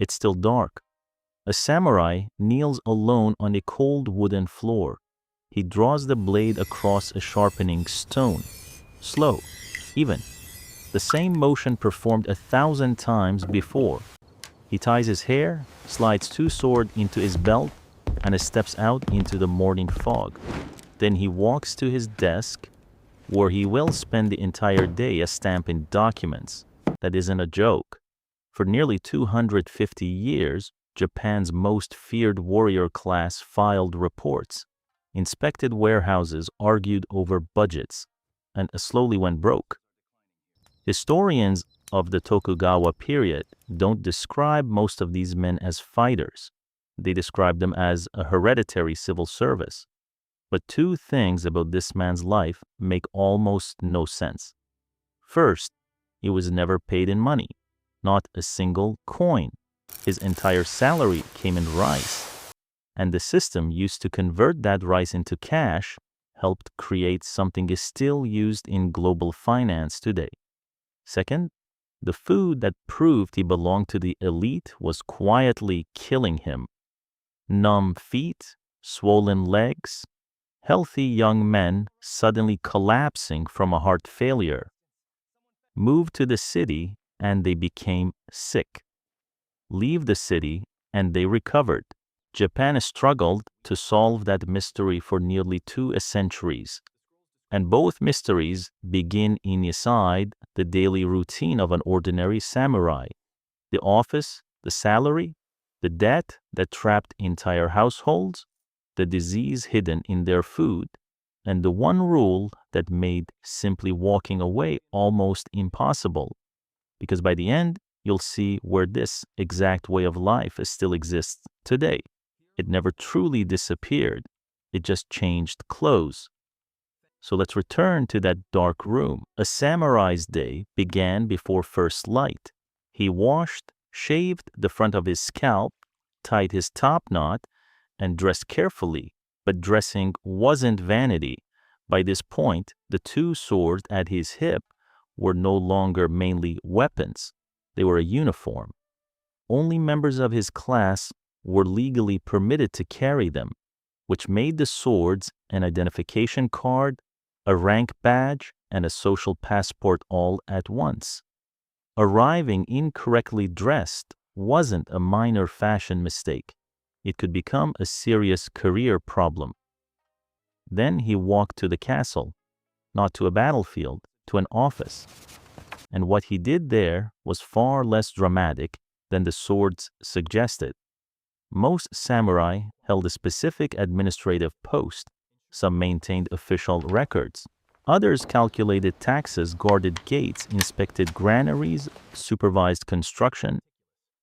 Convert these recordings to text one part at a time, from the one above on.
It's still dark. A samurai kneels alone on a cold wooden floor. He draws the blade across a sharpening stone. Slow, even. The same motion performed 1,000 times before. He ties his hair, slides two swords into his belt, and steps out into the morning fog. Then he walks to his desk, where he will spend the entire day stamping documents. That isn't a joke. For nearly 250 years, Japan's most feared warrior class filed reports, inspected warehouses, argued over budgets, and slowly went broke. Historians of the Tokugawa period don't describe most of these men as fighters. They describe them as a hereditary civil service. But two things about this man's life make almost no sense. First, he was never paid in money, not a single coin. His entire salary came in rice, and the system used to convert that rice into cash helped create something still used in global finance today. Second, the food that proved he belonged to the elite was quietly killing him. Numb feet, swollen legs, healthy young men suddenly collapsing from a heart failure. Move to the city and they became sick. Leave the city and they recovered. Japan struggled to solve that mystery for nearly 2 centuries. And both mysteries begin inside the daily routine of an ordinary samurai. The office, the salary, the debt that trapped entire households, the disease hidden in their food, and the one rule that made simply walking away almost impossible. Because by the end, you'll see where this exact way of life still exists today. It never truly disappeared. It just changed clothes. So let's return to that dark room. A samurai's day began before first light. He washed, shaved the front of his scalp, tied his top knot, and dressed carefully. But dressing wasn't vanity. By this point, the two swords at his hip were no longer mainly weapons. They were a uniform. Only members of his class were legally permitted to carry them, which made the swords an identification card, a rank badge, and a social passport all at once. Arriving incorrectly dressed wasn't a minor fashion mistake. It could become a serious career problem. Then he walked to the castle, not to a battlefield, to an office. And what he did there was far less dramatic than the swords suggested. Most samurai held a specific administrative post. Some maintained official records. Others calculated taxes, guarded gates, inspected granaries, supervised construction,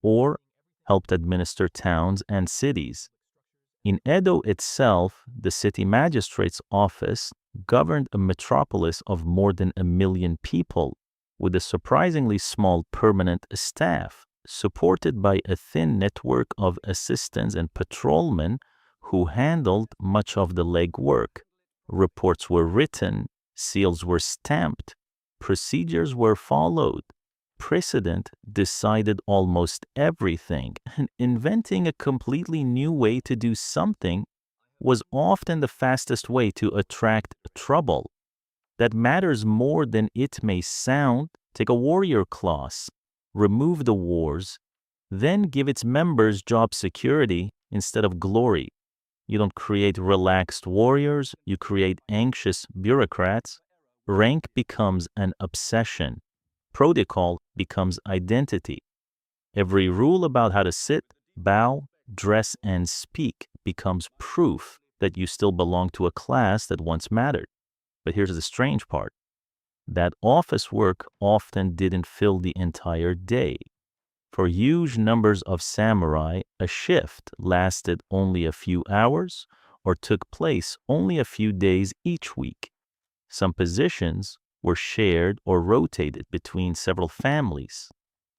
or helped administer towns and cities. In Edo itself, the city magistrate's office governed a metropolis of more than 1 million people, with a surprisingly small permanent staff, supported by a thin network of assistants and patrolmen who handled much of the legwork. Reports were written, seals were stamped, procedures were followed. Precedent decided almost everything, and inventing a completely new way to do something was often the fastest way to attract trouble. That matters more than it may sound. Take a warrior class, remove the wars, then give its members job security instead of glory. You don't create relaxed warriors, you create anxious bureaucrats. Rank becomes an obsession. Protocol becomes identity. Every rule about how to sit, bow, dress, and speak becomes proof that you still belong to a class that once mattered. But here's the strange part. That office work often didn't fill the entire day. For huge numbers of samurai, a shift lasted only a few hours or took place only a few days each week. Some positions were shared or rotated between several families.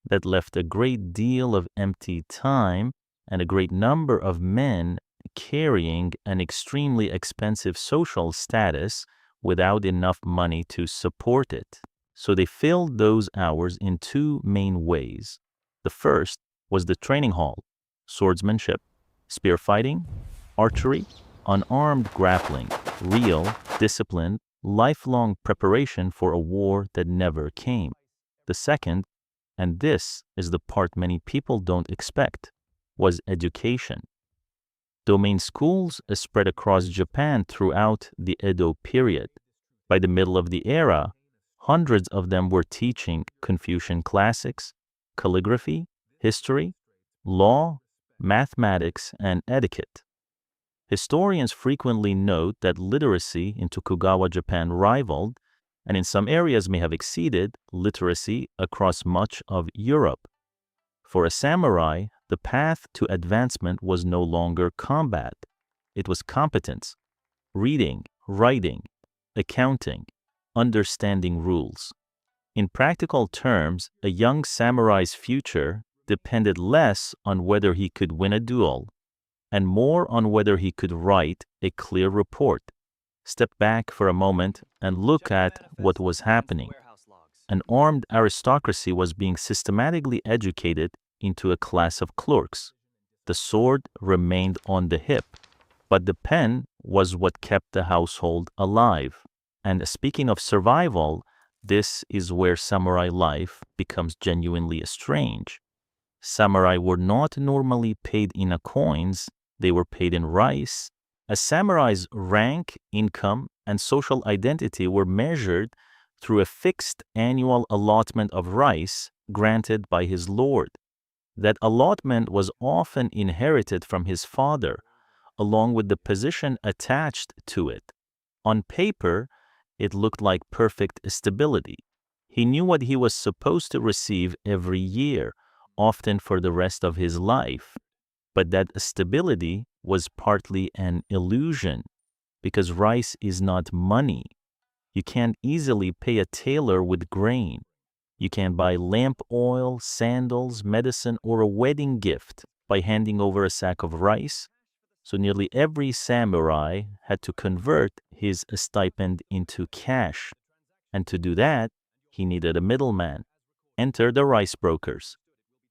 That left a great deal of empty time and a great number of men carrying an extremely expensive social status without enough money to support it. So they filled those hours in two main ways. The first was the training hall, swordsmanship, spear fighting, archery, unarmed grappling, real, disciplined, lifelong preparation for a war that never came. The second, and this is the part many people don't expect, was education. Domain schools spread across Japan throughout the Edo period. By the middle of the era, hundreds of them were teaching Confucian classics, calligraphy, history, law, mathematics, and etiquette. Historians frequently note that literacy in Tokugawa Japan rivaled, and in some areas may have exceeded, literacy across much of Europe. For a samurai, the path to advancement was no longer combat. It was competence, reading, writing, accounting, understanding rules. In practical terms, a young samurai's future depended less on whether he could win a duel and more on whether he could write a clear report. Step back for a moment and look at what was happening. An armed aristocracy was being systematically educated into a class of clerks. The sword remained on the hip, but the pen was what kept the household alive. And speaking of survival, this is where samurai life becomes genuinely strange. Samurai were not normally paid in coins, they were paid in rice. A samurai's rank, income, and social identity were measured through a fixed annual allotment of rice granted by his lord. That allotment was often inherited from his father, along with the position attached to it. On paper, it looked like perfect stability. He knew what he was supposed to receive every year, often for the rest of his life. But that stability was partly an illusion, because rice is not money. You can't easily pay a tailor with grain. You can buy lamp oil, sandals, medicine, or a wedding gift by handing over a sack of rice. So nearly every samurai had to convert his stipend into cash. And to do that, he needed a middleman. Enter the rice brokers.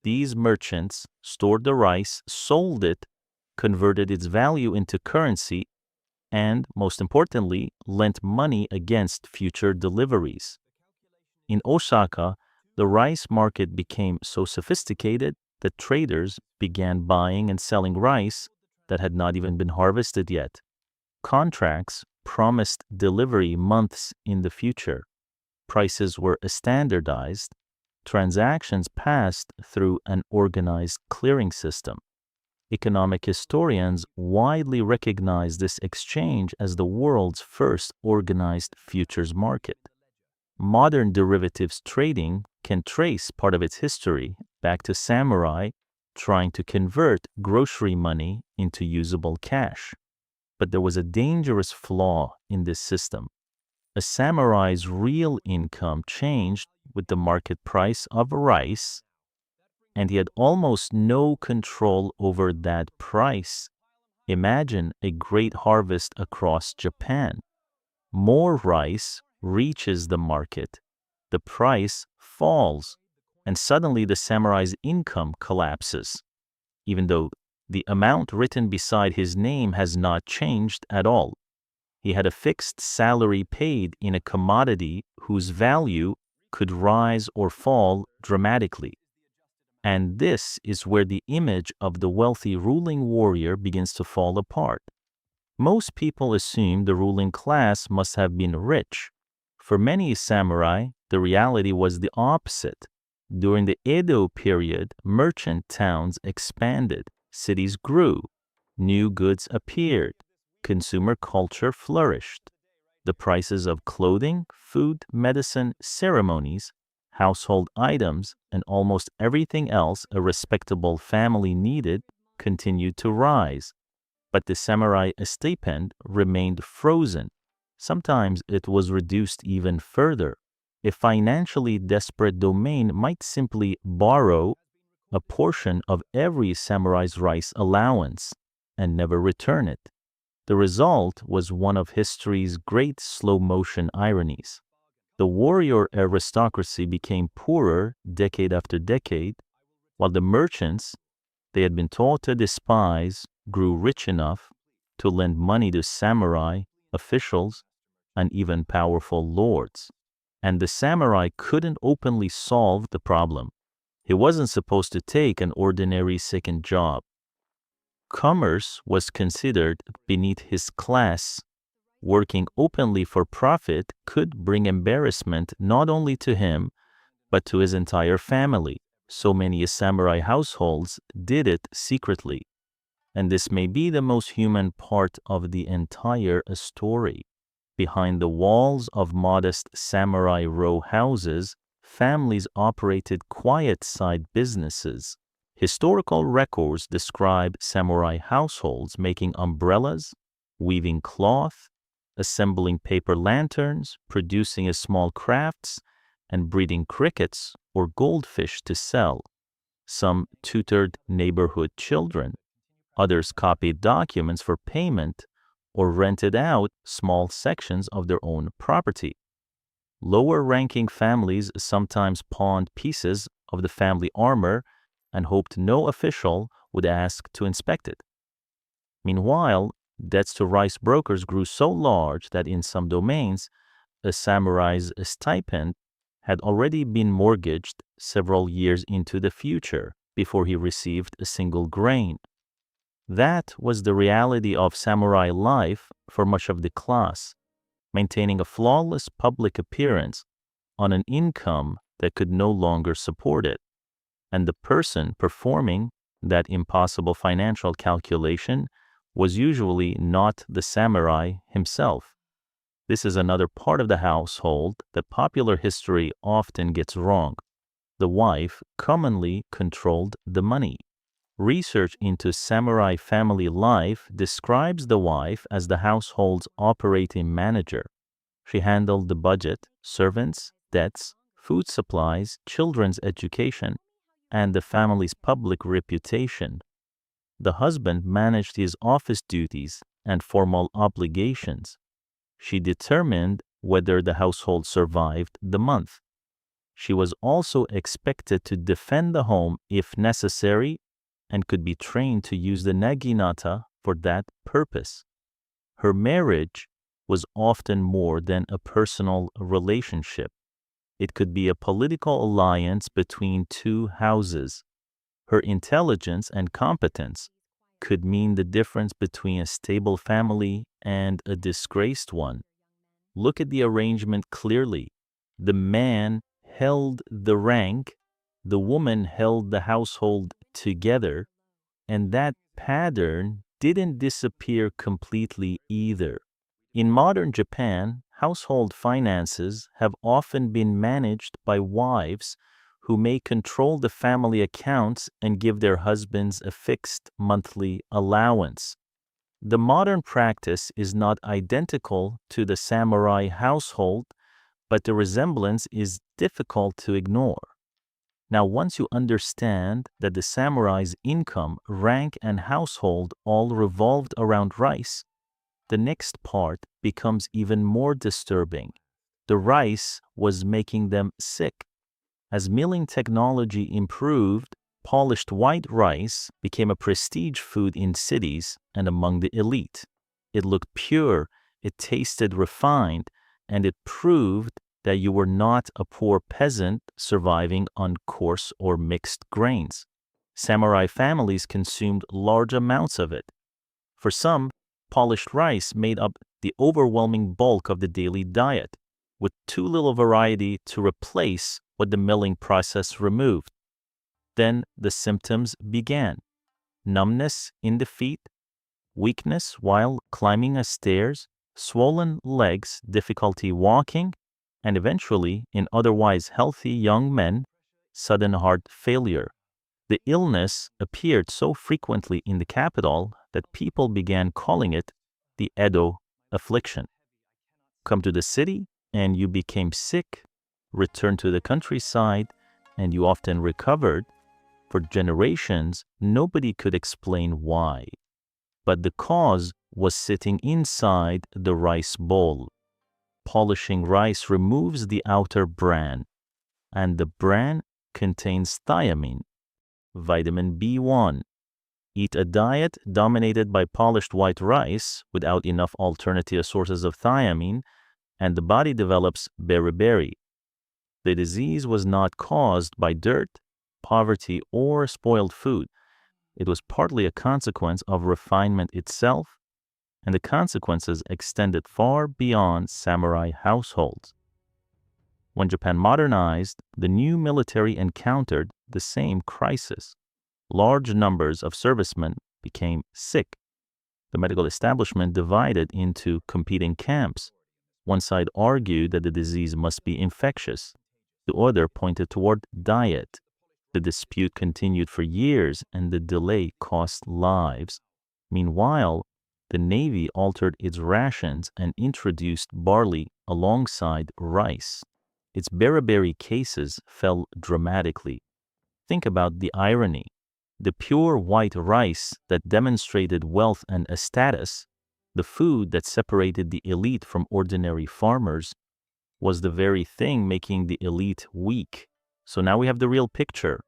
These merchants stored the rice, sold it, converted its value into currency, and, most importantly, lent money against future deliveries. In Osaka, the rice market became so sophisticated that traders began buying and selling rice that had not even been harvested yet. Contracts promised delivery months in the future. Prices were standardized. Transactions passed through an organized clearing system. Economic historians widely recognize this exchange as the world's first organized futures market. Modern derivatives trading can trace part of its history back to samurai trying to convert grocery money into usable cash. But there was a dangerous flaw in this system. A samurai's real income changed with the market price of rice, and he had almost no control over that price. Imagine a great harvest across Japan. More rice reaches the market, the price falls, and suddenly the samurai's income collapses, even though the amount written beside his name has not changed at all. He had a fixed salary paid in a commodity whose value could rise or fall dramatically. And this is where the image of the wealthy ruling warrior begins to fall apart. Most people assume the ruling class must have been rich. For many samurai, the reality was the opposite. During the Edo period, merchant towns expanded, cities grew, new goods appeared, consumer culture flourished. The prices of clothing, food, medicine, ceremonies, household items, and almost everything else a respectable family needed continued to rise. But the samurai stipend remained frozen. Sometimes it was reduced even further. A financially desperate domain might simply borrow a portion of every samurai's rice allowance and never return it. The result was one of history's great slow-motion ironies. The warrior aristocracy became poorer decade after decade, while the merchants they had been taught to despise grew rich enough to lend money to samurai, officials, and even powerful lords. And the samurai couldn't openly solve the problem. He wasn't supposed to take an ordinary second job. Commerce was considered beneath his class. Working openly for profit could bring embarrassment not only to him, but to his entire family. So many samurai households did it secretly. And this may be the most human part of the entire story. Behind the walls of modest samurai row houses, families operated quiet side businesses. Historical records describe samurai households making umbrellas, weaving cloth, assembling paper lanterns, producing small crafts, and breeding crickets or goldfish to sell. Some tutored neighborhood children. Others copied documents for payment or rented out small sections of their own property. Lower-ranking families sometimes pawned pieces of the family armor and hoped no official would ask to inspect it. Meanwhile, debts to rice brokers grew so large that in some domains, a samurai's stipend had already been mortgaged several years into the future before he received a single grain. That was the reality of samurai life for much of the class, maintaining a flawless public appearance on an income that could no longer support it. And the person performing that impossible financial calculation was usually not the samurai himself. This is another part of the household that popular history often gets wrong. The wife commonly controlled the money. Research into samurai family life describes the wife as the household's operating manager. She handled the budget, servants, debts, food supplies, children's education, and the family's public reputation. The husband managed his office duties and formal obligations. She determined whether the household survived the month. She was also expected to defend the home if necessary and could be trained to use the naginata for that purpose. Her marriage was often more than a personal relationship. It could be a political alliance between two houses. Her intelligence and competence could mean the difference between a stable family and a disgraced one. Look at the arrangement clearly. The man held the rank, the woman held the household together, and that pattern didn't disappear completely either. In modern Japan, household finances have often been managed by wives who may control the family accounts and give their husbands a fixed monthly allowance. The modern practice is not identical to the samurai household, but the resemblance is difficult to ignore. Now, once you understand that the samurai's income, rank, and household all revolved around rice, the next part becomes even more disturbing. The rice was making them sick. As milling technology improved, polished white rice became a prestige food in cities and among the elite. It looked pure, it tasted refined, and it proved that you were not a poor peasant surviving on coarse or mixed grains. Samurai families consumed large amounts of it. For some, polished rice made up the overwhelming bulk of the daily diet, with too little variety to replace what the milling process removed. Then the symptoms began: numbness in the feet, weakness while climbing stairs, swollen legs, difficulty walking, and eventually, in otherwise healthy young men, sudden heart failure. The illness appeared so frequently in the capital that people began calling it the Edo affliction. Come to the city and you became sick, return to the countryside and you often recovered. For generations, nobody could explain why. But the cause was sitting inside the rice bowl. Polishing rice removes the outer bran, and the bran contains thiamine. vitamin B1. Eat a diet dominated by polished white rice without enough alternative sources of thiamine, and the body develops beriberi. The disease was not caused by dirt, poverty, or spoiled food. It was partly a consequence of refinement itself, and the consequences extended far beyond samurai households. When Japan modernized, the new military encountered the same crisis. Large numbers of servicemen became sick. The medical establishment divided into competing camps. One side argued that the disease must be infectious. The other pointed toward diet. The dispute continued for years, and the delay cost lives. Meanwhile, the Navy altered its rations and introduced barley alongside rice. Its beriberi cases fell dramatically. Think about the irony. The pure white rice that demonstrated wealth and a status, the food that separated the elite from ordinary farmers, was the very thing making the elite weak. So now we have the real picture.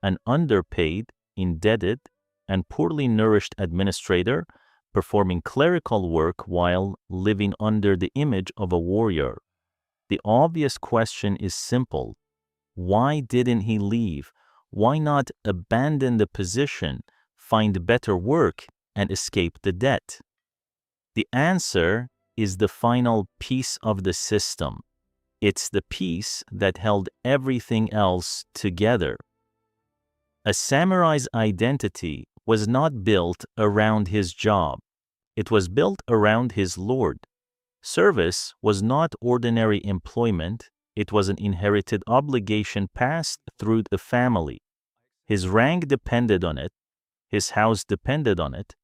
An underpaid, indebted, and poorly nourished administrator performing clerical work while living under the image of a warrior. The obvious question is simple. Why didn't he leave? Why not abandon the position, find better work, and escape the debt? The answer is the final piece of the system. It's the piece that held everything else together. A samurai's identity was not built around his job. It was built around his lord. Service was not ordinary employment. It was an inherited obligation passed through the family. His rank depended on it. His house depended on it.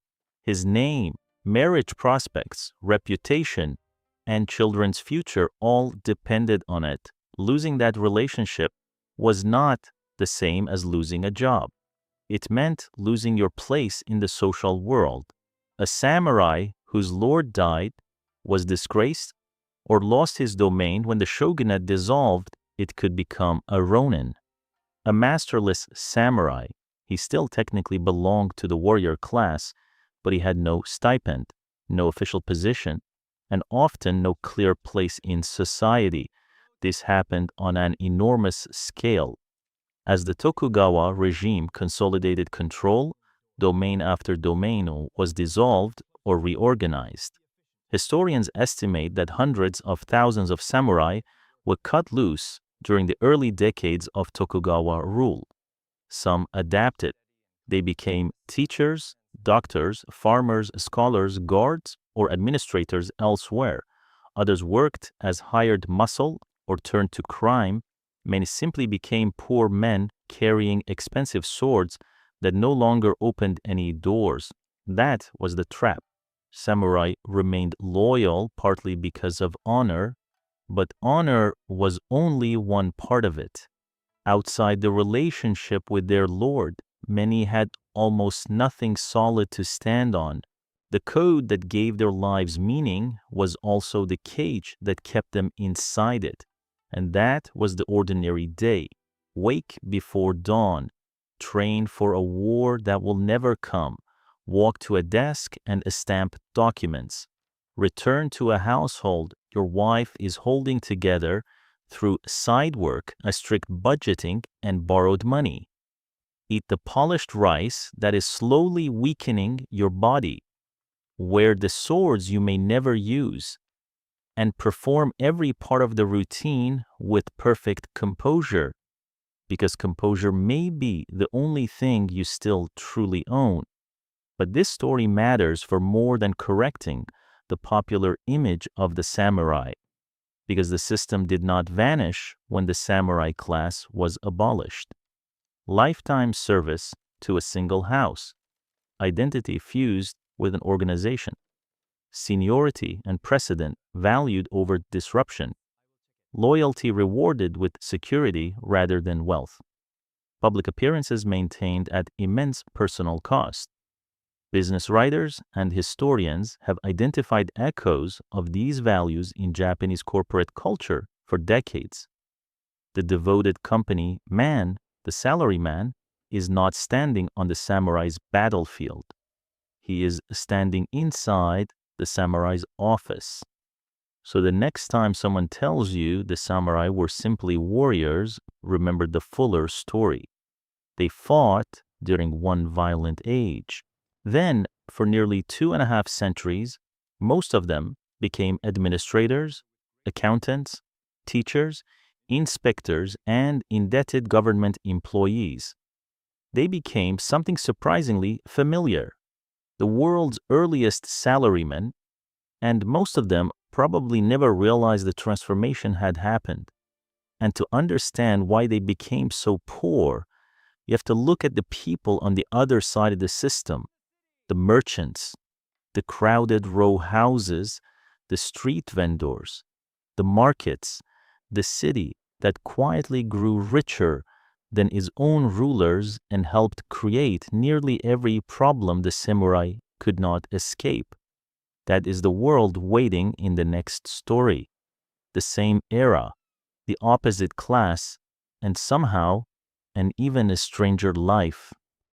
His name, marriage prospects, reputation, and children's future all depended on it. Losing that relationship was not the same as losing a job. It meant losing your place in the social world. A samurai whose lord died, was disgraced, or lost his domain when the shogunate dissolved, it could become a ronin. A masterless samurai, he still technically belonged to the warrior class, but he had no stipend, no official position, and often no clear place in society. This happened on an enormous scale. As the Tokugawa regime consolidated control, domain after domain was dissolved or reorganized. Historians estimate that hundreds of thousands of samurai were cut loose during the early decades of Tokugawa rule. Some adapted. They became teachers, doctors, farmers, scholars, guards, or administrators elsewhere. Others worked as hired muscle or turned to crime. Many simply became poor men carrying expensive swords that no longer opened any doors. That was the trap. Samurai remained loyal partly because of honor, but honor was only one part of it. Outside the relationship with their lord, many had almost nothing solid to stand on. The code that gave their lives meaning was also the cage that kept them inside it, and that was the ordinary day. Wake before dawn, train for a war that will never come, walk to a desk and stamp documents, return to a household your wife is holding together through side work, a strict budgeting, and borrowed money. Eat the polished rice that is slowly weakening your body. Wear the swords you may never use, and perform every part of the routine with perfect composure, because composure may be the only thing you still truly own. But this story matters for more than correcting the popular image of the samurai, because the system did not vanish when the samurai class was abolished. Lifetime service to a single house, identity fused with an organization, seniority and precedent valued over disruption, loyalty rewarded with security rather than wealth, public appearances maintained at immense personal cost. Business writers and historians have identified echoes of these values in Japanese corporate culture for decades. The devoted company man, the salaryman, is not standing on the samurai's battlefield. He is standing inside the samurai's office. So the next time someone tells you the samurai were simply warriors, remember the fuller story. They fought during one violent age. Then, for nearly 2.5 centuries, most of them became administrators, accountants, teachers, inspectors, and indebted government employees. They became something surprisingly familiar, the world's earliest salarymen, and most of them probably never realized the transformation had happened. And to understand why they became so poor, you have to look at the people on the other side of the system, the merchants, the crowded row houses, the street vendors, the markets, the city that quietly grew richer than its own rulers and helped create nearly every problem the samurai could not escape. That is the world waiting in the next story. The same era, the opposite class, and somehow, an even a stranger life.